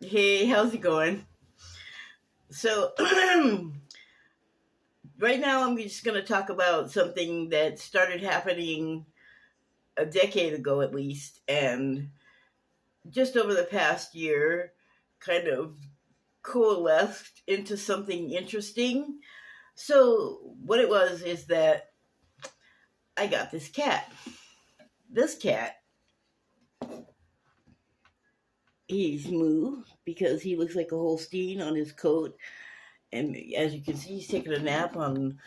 Hey, how's it going? So, right now I'm just going to talk about something that started happening a decade ago at least, and just over the past year kind of coalesced into something interesting. So, what it was is that I got this cat. This cat, he's Moo because he looks like a Holstein on his coat. And as you can see, he's taking a nap on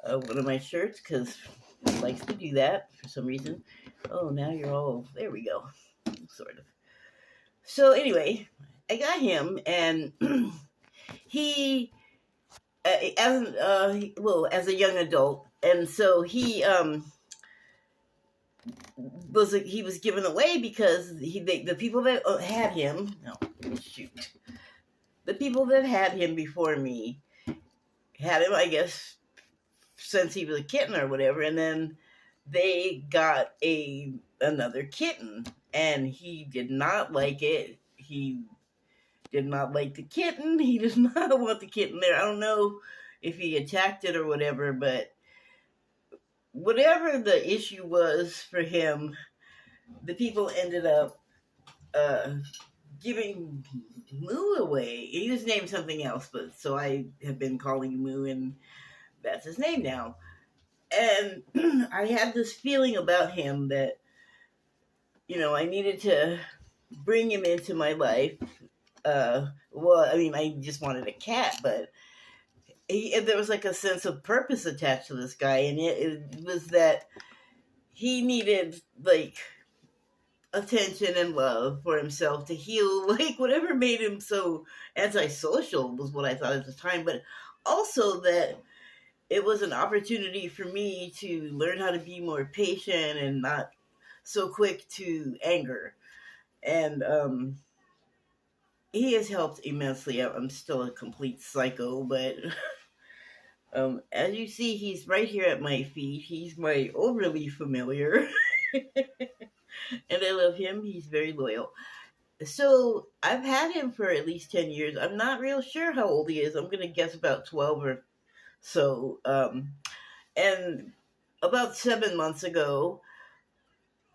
one of my shirts because he likes to do that for some reason. Oh, now you're all there. We go, sort of. So anyway, I got him, and he, as a young adult, and so he was given away because the people that had him. No, shoot, the people that had him before me had him, I guess, since he was a kitten or whatever, and then they got another kitten, and he did not like it. He did not like the kitten. He does not want the kitten there. I don't know if he attacked it or whatever, but whatever the issue was for him, the people ended up uh, giving Moo away. He was named something else, but so I have been calling Moo, and that's his name now. And I had this feeling about him that, I needed to bring him into my life. I just wanted a cat, but there was like a sense of purpose attached to this guy, and it was that he needed like attention and love for himself to heal, like whatever made him so antisocial was what I thought at the time, but also that it was an opportunity for me to learn how to be more patient and not so quick to anger. And he has helped immensely. I'm still a complete psycho, but as you see, he's right here at my feet. He's my overly familiar, and I love him. He's very loyal. So I've had him for at least 10 years. I'm not real sure how old he is. I'm going to guess about 12 or so. And about 7 months ago,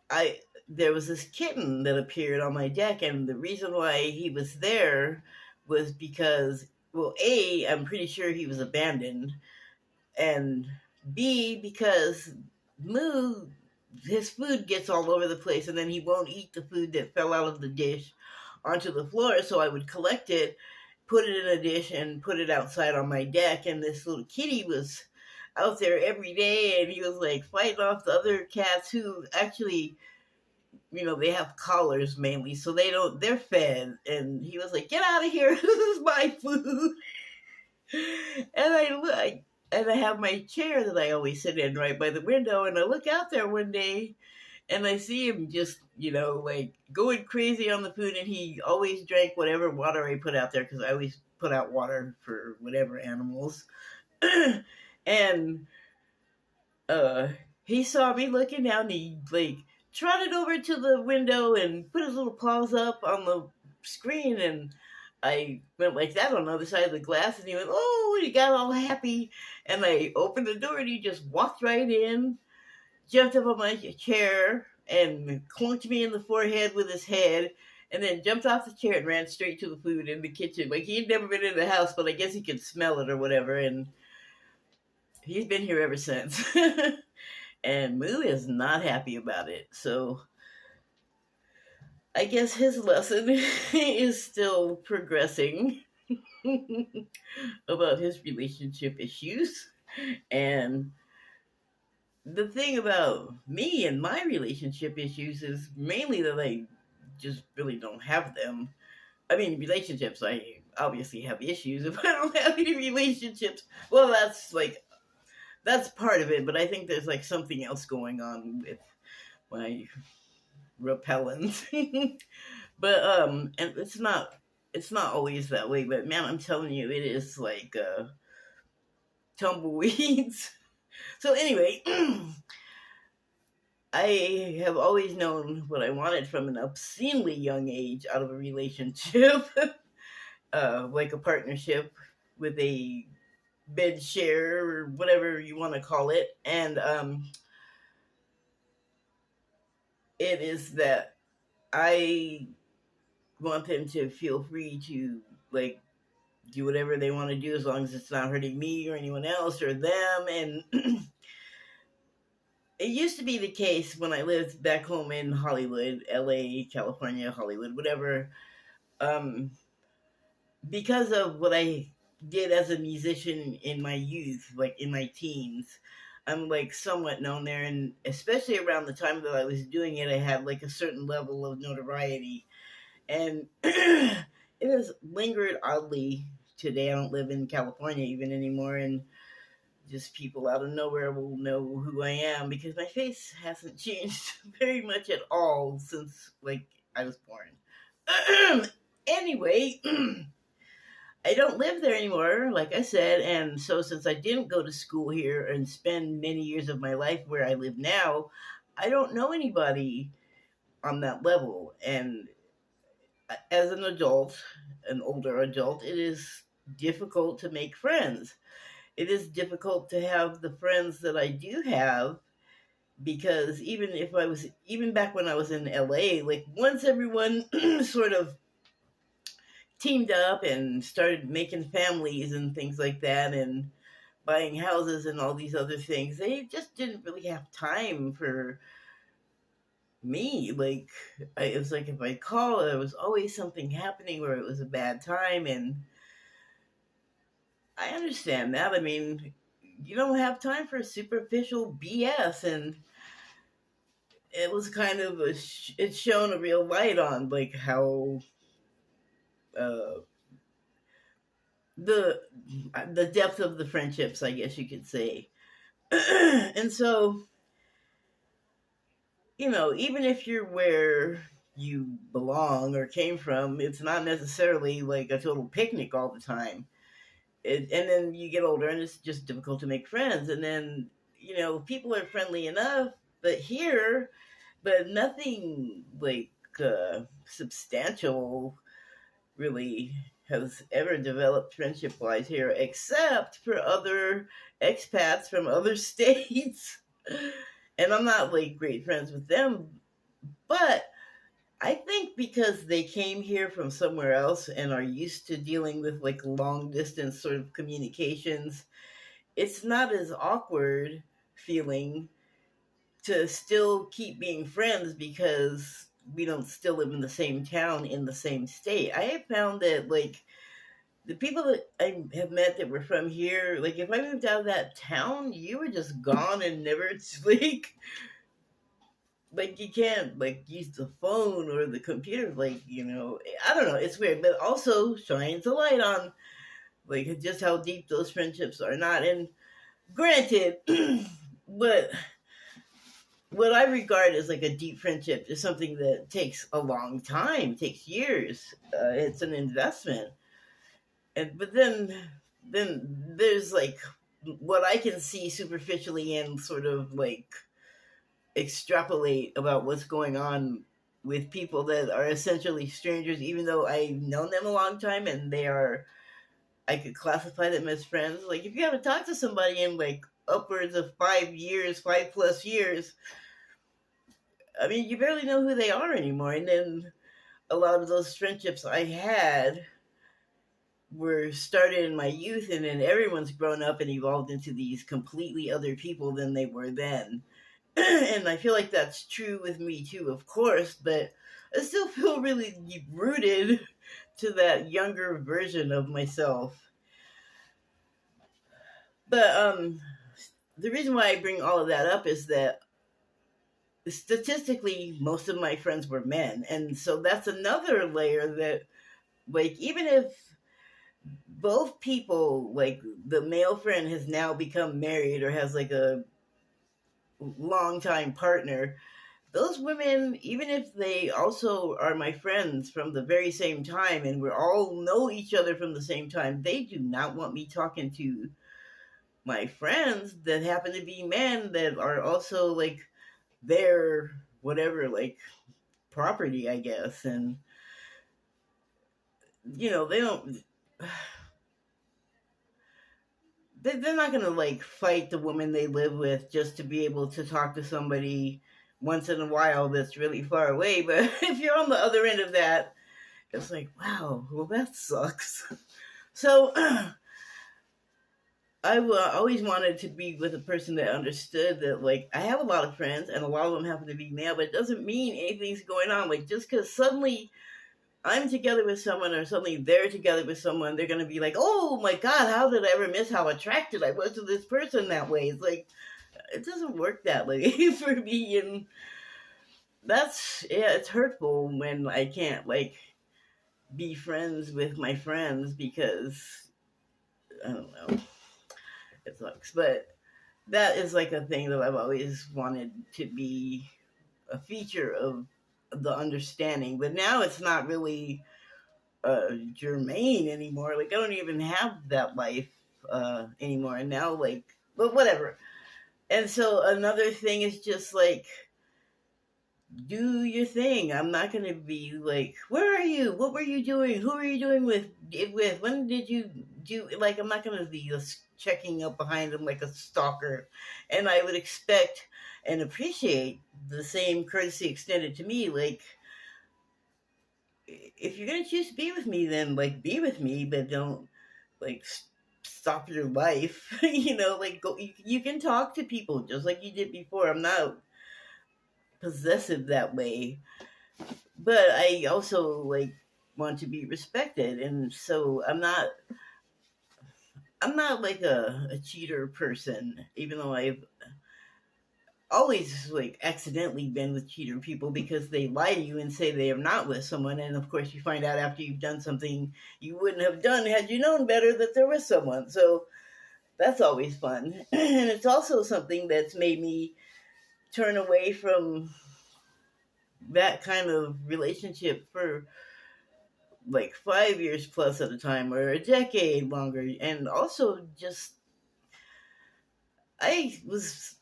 I there was this kitten that appeared on my deck, and the reason why he was there was because, well, A, I'm pretty sure he was abandoned, and B, because Moo, his food gets all over the place, and then he won't eat the food that fell out of the dish onto the floor, so I would collect it, put it in a dish, and put it outside on my deck, and this little kitty was out there every day, and he was like fighting off the other cats who actually, they have collars mainly, so they're fed. And he was like, "Get out of here! This is my food." And I have my chair that I always sit in right by the window, and I look out there one day, and I see him just, like going crazy on the food, and he always drank whatever water I put out there because I always put out water for whatever animals. And uh, he saw me looking down, and he like trotted over to the window and put his little paws up on the screen, and I went like that on the other side of the glass, and he went, "Oh," and he got all happy, and I opened the door, and he just walked right in, jumped up on my chair, and clunked me in the forehead with his head, and then jumped off the chair and ran straight to the food in the kitchen. Like, he'd never been in the house, but I guess he could smell it or whatever, and he's been here ever since. And Moo is not happy about it. So I guess his lesson is still progressing about his relationship issues. And the thing about me and my relationship issues is mainly that I just really don't have them. I mean, relationships, I obviously have issues. If I don't have any relationships, well, that's part of it, but I think there's like something else going on with my repellent. But and it's not always that way, but man, I'm telling you, it is like tumbleweeds. So anyway, I have always known what I wanted from an obscenely young age out of a relationship. like a partnership with a bed share or whatever you want to call it. And it is that I want them to feel free to like do whatever they want to do as long as it's not hurting me or anyone else or them. And it used to be the case when I lived back home in Hollywood, LA, California, Hollywood, whatever. Um, because of what I did as a musician in my youth, like in my teens, I'm like somewhat known there. And especially around the time that I was doing it, I had like a certain level of notoriety. And it has lingered oddly today. I don't live in California even anymore. And just people out of nowhere will know who I am because my face hasn't changed very much at all since like I was born. Anyway, I don't live there anymore, like I said, and so since I didn't go to school here and spend many years of my life where I live now, I don't know anybody on that level. And as an adult, an older adult, it is difficult to make friends. It is difficult to have the friends that I do have because even back when I was in LA, like once everyone sort of teamed up and started making families and things like that and buying houses and all these other things, they just didn't really have time for me. Like, it was like if I call, there was always something happening where it was a bad time. And I understand that. I mean, you don't have time for superficial BS. And it was kind of it's shown a real light on like how uh, the the depth of the friendships, I guess you could say. And so, even if you're where you belong or came from, it's not necessarily like a total picnic all the time. And then you get older and it's just difficult to make friends. And then, people are friendly enough, but here, but nothing like substantial really has ever developed friendship wise here, except for other expats from other states. And I'm not like great friends with them, but I think because they came here from somewhere else and are used to dealing with like long distance sort of communications, it's not as awkward feeling to still keep being friends because we don't still live in the same town in the same state. I have found that like the people that I have met that were from here, like if I moved out of that town, you were just gone and never like you can't like use the phone or the computer, like I don't know, it's weird, but also shines a light on like just how deep those friendships are not. And granted, but what I regard as like a deep friendship is something that takes a long time, takes years. It's an investment. And but then there's like what I can see superficially and sort of like extrapolate about what's going on with people that are essentially strangers, even though I've known them a long time and I could classify them as friends. Like if you haven't talked to somebody in like upwards of 5 years, 5+ years, I mean, you barely know who they are anymore. And then a lot of those friendships I had were started in my youth, and then everyone's grown up and evolved into these completely other people than they were then. And I feel like that's true with me too, of course, but I still feel really rooted to that younger version of myself. But the reason why I bring all of that up is that statistically most of my friends were men, and so that's another layer that like even if both people, like the male friend has now become married or has like a longtime partner, those women, even if they also are my friends from the very same time and we all know each other from the same time, they do not want me talking to my friends that happen to be men that are also like their whatever, like property, I guess. And they don't. They're not gonna like fight the woman they live with just to be able to talk to somebody once in a while that's really far away. But if you're on the other end of that, it's like, wow, well that sucks. So I always wanted to be with a person that understood that, like, I have a lot of friends and a lot of them happen to be male, but it doesn't mean anything's going on. Like, just because suddenly I'm together with someone or suddenly they're together with someone, they're going to be like, oh my God, how did I ever miss how attracted I was to this person that way? It's like, it doesn't work that way for me. And it's hurtful when I can't, like, be friends with my friends because, I don't know, it sucks. But that is like a thing that I've always wanted to be a feature of the understanding. But now it's not really germane anymore. Like, I don't even have that life anymore. And now, like, but whatever. And so another thing is just like, do your thing. I'm not gonna be like, where are you? What were you doing? Who are you doing with? When did you do? Like, I'm not gonna be just checking up behind them like a stalker. And I would expect and appreciate the same courtesy extended to me. Like, if you're gonna choose to be with me, then like be with me, but don't like stop your life. Like go. You can talk to people just like you did before. I'm not possessive that way, but I also like want to be respected, and so I'm not like a cheater person, even though I've always like accidentally been with cheater people because they lie to you and say they are not with someone, and of course you find out after you've done something you wouldn't have done had you known better that there was someone. So that's always fun. And it's also something that's made me turn away from that kind of relationship for like 5 years plus at a time or a decade longer. And also just I was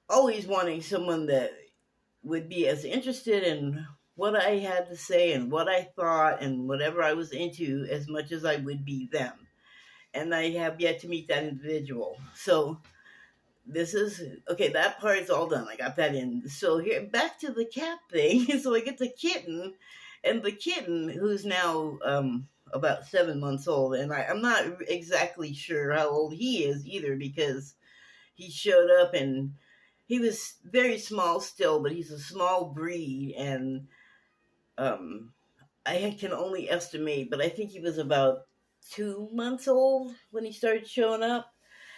always wanting someone that would be as interested in what I had to say and what I thought and whatever I was into as much as I would be them. And I have yet to meet that individual. So this is okay. That part is all done. I got that in. So here, back to the cat thing. So I get the kitten, and the kitten, who's now about 7 months old, and I'm not exactly sure how old he is either because he showed up and he was very small still, but he's a small breed, and um, I can only estimate, but I think he was about 2 months old when he started showing up.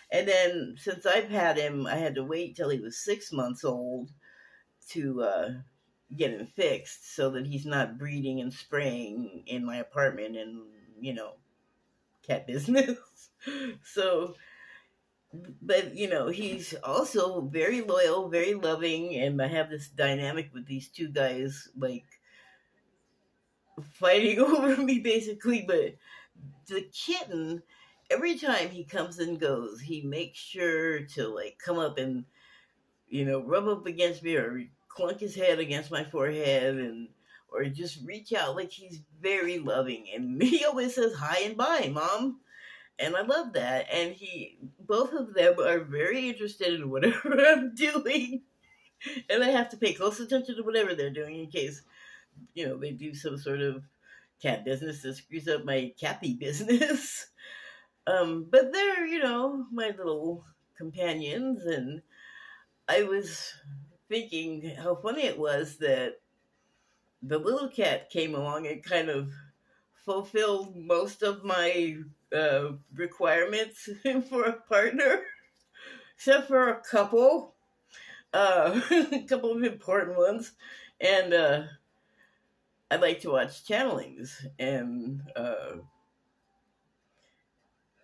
And then since I've had him, I had to wait till he was 6 months old to get him fixed so that he's not breeding and spraying in my apartment and, cat business. So, but, he's also very loyal, very loving. And I have this dynamic with these two guys, like, fighting over me basically. But the kitten, every time he comes and goes, he makes sure to like come up and rub up against me or clunk his head against my forehead and or just reach out. Like, he's very loving, and he always says hi and bye, mom, and I love that. And both of them are very interested in whatever I'm doing, and I have to pay close attention to whatever they're doing in case they do some sort of cat business that screws up my cappy business. But they're, my little companions, and I was thinking how funny it was that the little cat came along and kind of fulfilled most of my requirements for a partner, except for a couple, a couple of important ones. And I like to watch channelings and,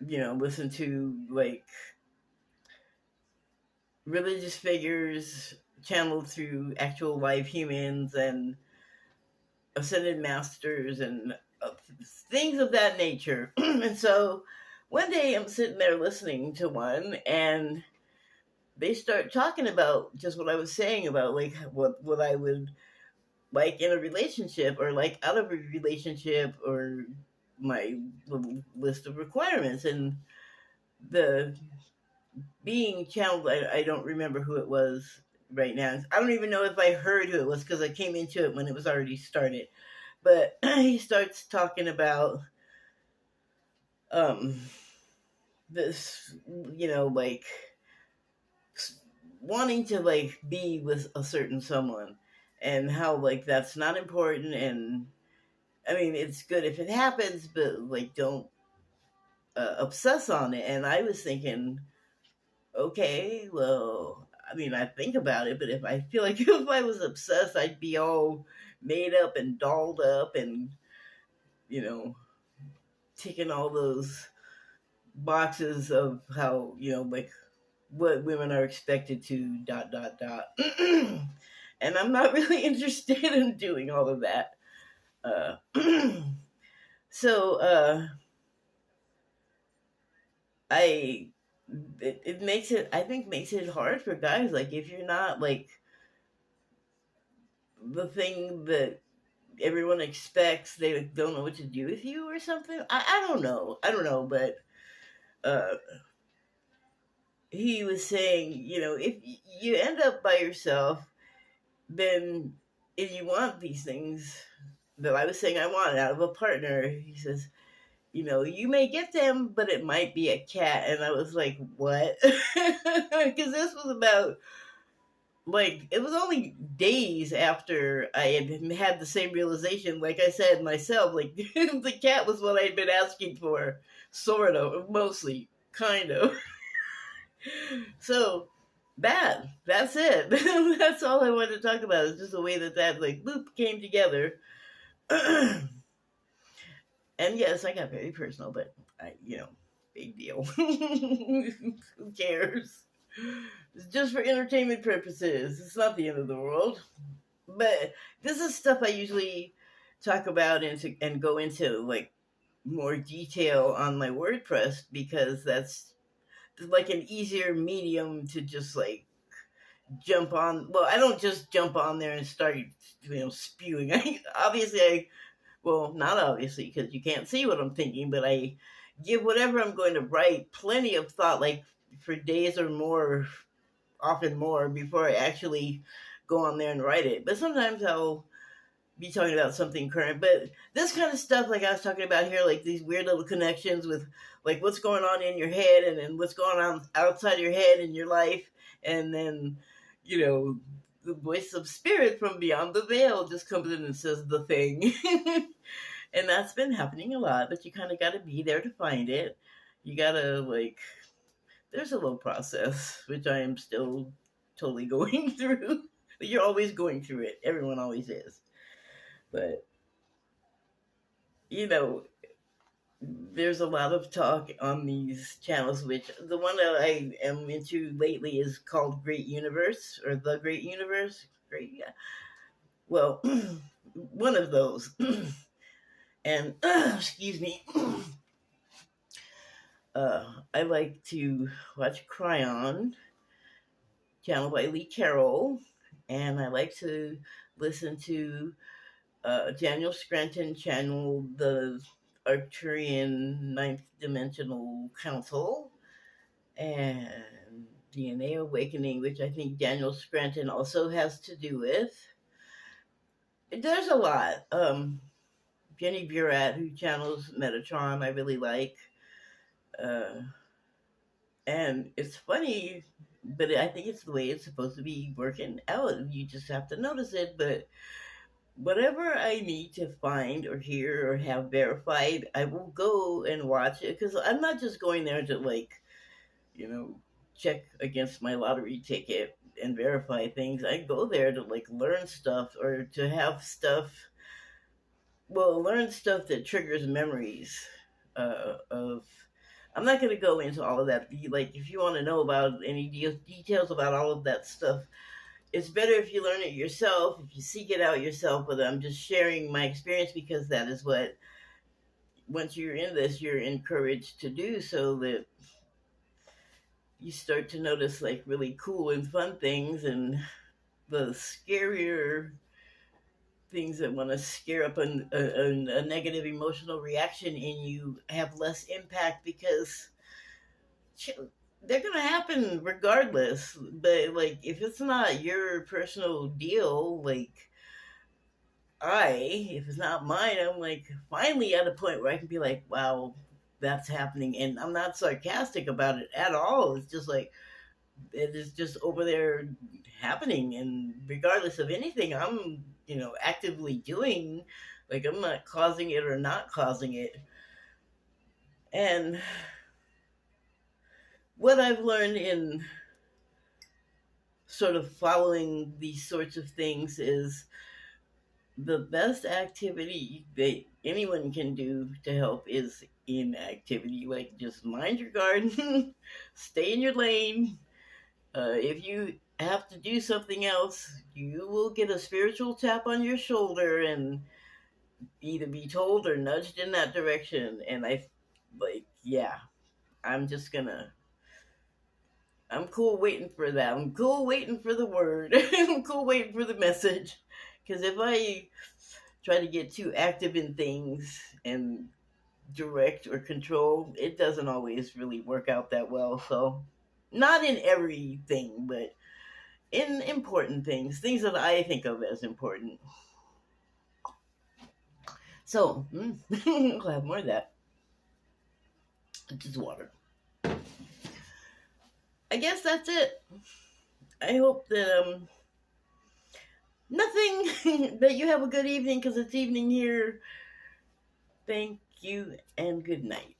listen to like religious figures channeled through actual live humans and ascended masters and things of that nature. And so one day I'm sitting there listening to one, and they start talking about just what I was saying about like what I would like in a relationship or like out of a relationship or my little list of requirements. And the being channeled, I don't remember who it was right now. I don't even know if I heard who it was because I came into it when it was already started. But he starts talking about um this, like wanting to like be with a certain someone, and how like that's not important. And I mean, it's good if it happens, but like don't obsess on it. And I was thinking, okay, well, I mean, I think about it, but if I feel like if I was obsessed, I'd be all made up and dolled up and, you know, ticking all those boxes of how, like what women are expected to dot dot dot. And I'm not really interested in doing all of that. Uh, so I it makes it, I think, makes it hard for guys. Like if you're not like the thing that everyone expects, they don't know what to do with you or something. I don't know. I don't know, but uh, he was saying, if you end up by yourself, then if you want these things that I was saying I wanted out of a partner, he says, you may get them, but it might be a cat. And I was like, what? Because this was about, like, it was only days after I had the same realization. Like I said myself, like, the cat was what I'd been asking for, sort of, mostly, kind of. So, that's it. That's all I wanted to talk about, is just the way that like, loop came together. And yes, I got very personal, but big deal. Who cares? It's just for entertainment purposes. It's not the end of the world. But this is stuff I usually talk about and go into like more detail on my WordPress, because that's like an easier medium to just like jump on. Well, I don't just jump on there and start spewing. Obviously, well, not obviously, because you can't see what I'm thinking, but I give whatever I'm going to write plenty of thought, like for days or more, often more, before I actually go on there and write it. But sometimes I'll be talking about something current. But this kind of stuff, like I was talking about here, like these weird little connections with like what's going on in your head, and then what's going on outside your head in your life, and then, the voice of spirit from beyond the veil just comes in and says the thing. And that's been happening a lot, but you kind of got to be there to find it. You got to, like, there's a little process, which I am still totally going through. You're always going through it. Everyone always is. But, you know, there's a lot of talk on these channels, which the one that I am into lately is called Great Universe, or The Great Universe. Great, yeah. Well, one of those. And, excuse me. I like to watch Cryon, channel by Lee Carroll, and I like to listen to Daniel Scranton channel, the Arcturian Ninth Dimensional Council, and DNA Awakening, which I think Daniel Scranton also has to do with. There's a lot. Jenny Burat, who channels Metatron, I really like. And it's funny, but I think it's the way it's supposed to be working out. You just have to notice it. But whatever I need to find or hear or have verified, I will go and watch it, because I'm not just going there to like, check against my lottery ticket and verify things. I go there to like learn stuff, or to have stuff, learn stuff that triggers memories of. I'm not going to go into all of that. Like, if you want to know about any details about all of that stuff, it's better if you learn it yourself, if you seek it out yourself. But I'm just sharing my experience, because that is what, once you're in this, you're encouraged to do, so that you start to notice like really cool and fun things, and the scarier things that want to scare up a negative emotional reaction in you have less impact because they're gonna happen regardless. But like, if it's not your personal deal, like if it's not mine, I'm like finally at a point where I can be like, wow, that's happening, and I'm not sarcastic about it at all. It's just like it is just over there happening, and regardless of anything I'm actively doing, like I'm not causing it or not causing it. And what I've learned in sort of following these sorts of things is the best activity that anyone can do to help is inactivity. Like, just mind your garden, stay in your lane. If you have to do something else, you will get a spiritual tap on your shoulder and either be told or nudged in that direction. And yeah, I'm just gonna I'm cool waiting for that. I'm cool waiting for the word. I'm cool waiting for the message. Because if I try to get too active in things and direct or control, it doesn't always really work out that well. So, not in everything, but in important things that I think of as important. So, I'll have more of that. Just water. I guess that's it. I hope that nothing that you have a good evening because it's evening here. Thank you and good night.